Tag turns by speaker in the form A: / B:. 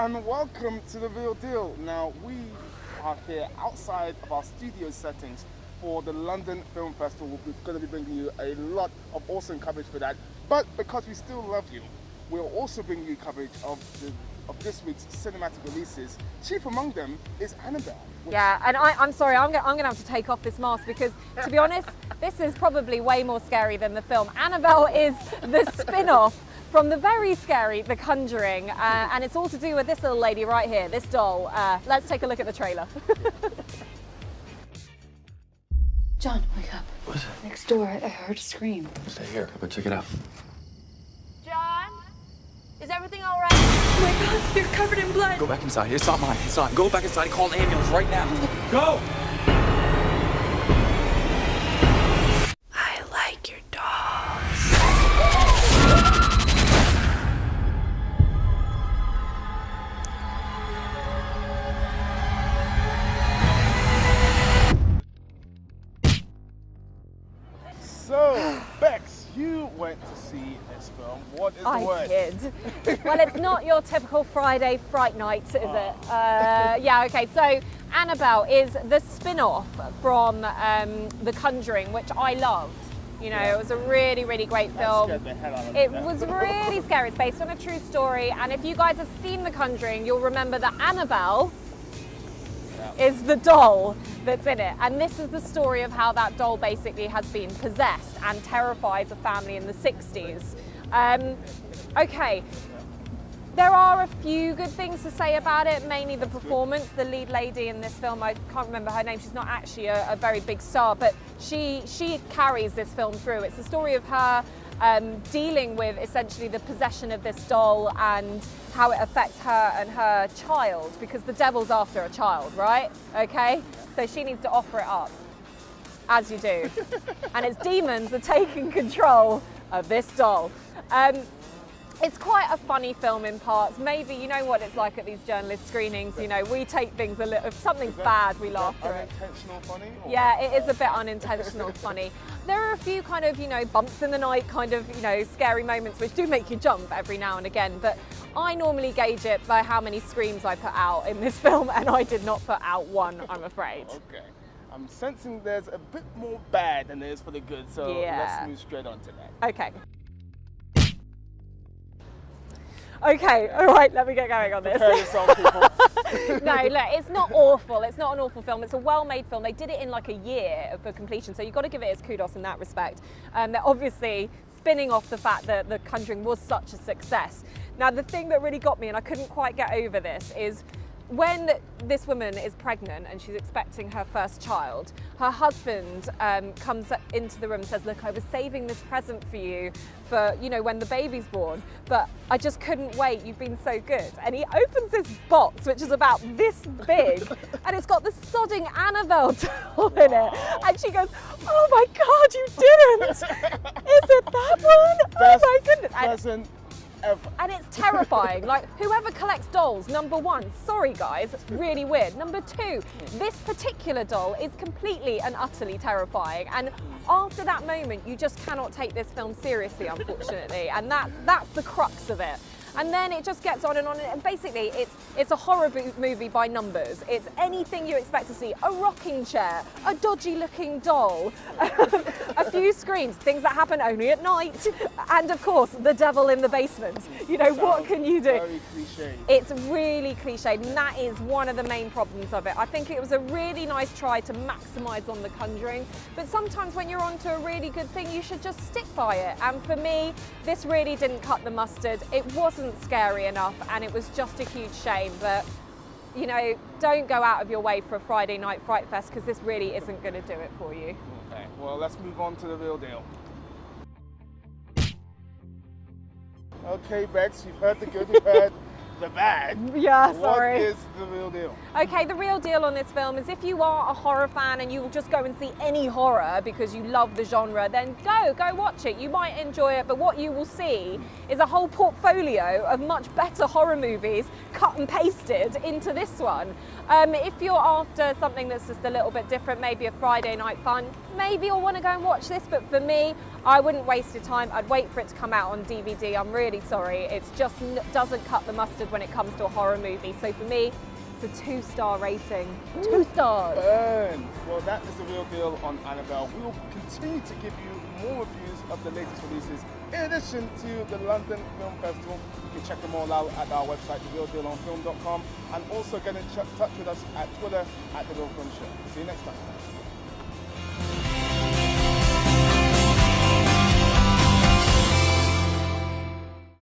A: and welcome to The Real Deal. Now, we are here outside of our studio settings for the London Film Festival. We're going to be bringing you a lot of awesome coverage for that. But because we still love you, we'll also bring you coverage of this week's cinematic releases. Chief among them is Annabelle.
B: Yeah, and I'm sorry, I'm going to have to take off this mask because, to be honest, this is probably way more scary than the film. Annabelle is the spin-off from the very scary The Conjuring, and it's all to do with this little lady right here, this doll. Let's take a look at the trailer.
C: John, wake up.
D: What is it?
C: Next door, I heard a scream.
D: Stay here. Go check it out.
B: John, is everything all right?
C: Oh my God, you're covered in blood.
D: Go back inside. It's not mine. It's not. Go back inside and call an ambulance right now. Go!
C: I like your dolls.
A: So, Bex, you went to see this film. What is the word?
B: I did. Well, it's not your typical Friday fright night, is it? Yeah, okay. So Annabelle is the spin-off from The Conjuring, which I loved. You know, it was a really, really great film.
A: That scared the hell out of me.
B: It was really scary. It's based on a true story. And if you guys have seen The Conjuring, you'll remember that Annabelle is the doll that's in it, and this is the story of how that doll basically has been possessed and terrifies a family in the 60s. Okay, there are a few good things to say about it, mainly the performance. The lead lady in this film, I can't remember her name, she's not actually a very big star, but she carries this film through. It's the story of her dealing with essentially the possession of this doll and how it affects her and her child, because the devil's after a child, right? Okay, so she needs to offer it up, as you do. And its demons are taking control of this doll. It's quite a funny film in parts. Maybe, you know what it's like at these journalist screenings, you know, we take things a little, if something's bad, we laugh through it.
A: Unintentional funny? Or?
B: Yeah, it is a bit unintentional funny. There are a few kind of, you know, bumps in the night kind of, you know, scary moments which do make you jump every now and again, but I normally gauge it by how many screams I put out in this film, and I did not put out one, I'm afraid.
A: Okay. I'm sensing there's a bit more bad than there is for the good, so
B: Yeah.
A: let's move straight on to that.
B: Okay. Okay, all right, let me get going on this.
A: Prepare yourself, people.
B: No, look, it's not awful. It's not an awful film. It's a well-made film. They did it in like a year for completion, so you've got to give it its kudos in that respect. They're obviously spinning off the fact that The Conjuring was such a success. Now, the thing that really got me, and I couldn't quite get over this, is when this woman is pregnant and she's expecting her first child, her husband comes into the room and says, look, I was saving this present for you for, you know, when the baby's born, but I just couldn't wait, you've been so good. And he opens this box, which is about this big, and it's got the sodding Annabelle doll in it. And she goes, oh my God, you didn't! Is it that one? Oh my goodness.
A: Present ever.
B: And it's terrifying. Like, whoever collects dolls, number one, sorry guys, it's really weird. Number two, this particular doll is completely and utterly terrifying. And after that moment, you just cannot take this film seriously, unfortunately. And that's the crux of it. And then it just gets on, and basically it's a horror movie by numbers. It's anything you expect to see: a rocking chair, a dodgy looking doll, a few screams, things that happen only at night, and of course the devil in the basement. You know, what can you do?
A: Very cliche.
B: It's really cliched, and that is one of the main problems of it. I think it was a really nice try to maximise on The Conjuring, but sometimes when you're onto a really good thing, you should just stick by it. And for me, this really didn't cut the mustard. It wasn't scary enough, and it was just a huge shame. But, you know, don't go out of your way for a Friday night fright fest, because this really isn't going to do it for you.
A: Okay, well, let's move on to The Real Deal. Okay, Bex, you've heard the good, you've heard the bad.
B: Yeah, sorry.
A: What is The Real Deal?
B: Okay, the real deal on this film is if you are a horror fan and you will just go and see any horror because you love the genre, then go watch it. You might enjoy it, but what you will see is a whole portfolio of much better horror movies cut and pasted into this one. If you're after something that's just a little bit different, maybe a Friday night fun, maybe you'll want to go and watch this, but for me, I wouldn't waste your time. I'd wait for it to come out on DVD. I'm really sorry. It just doesn't cut the mustard when it comes to a horror movie. So for me, it's a 2-star rating. 2 stars.
A: Burn. Well, that is the real deal on Annabelle. We will continue to give you more reviews of the latest releases in addition to the London Film Festival. You can check them all out at our website, therealdealonfilm.com, and also get in touch with us at Twitter at The Real Film Show. See you next time.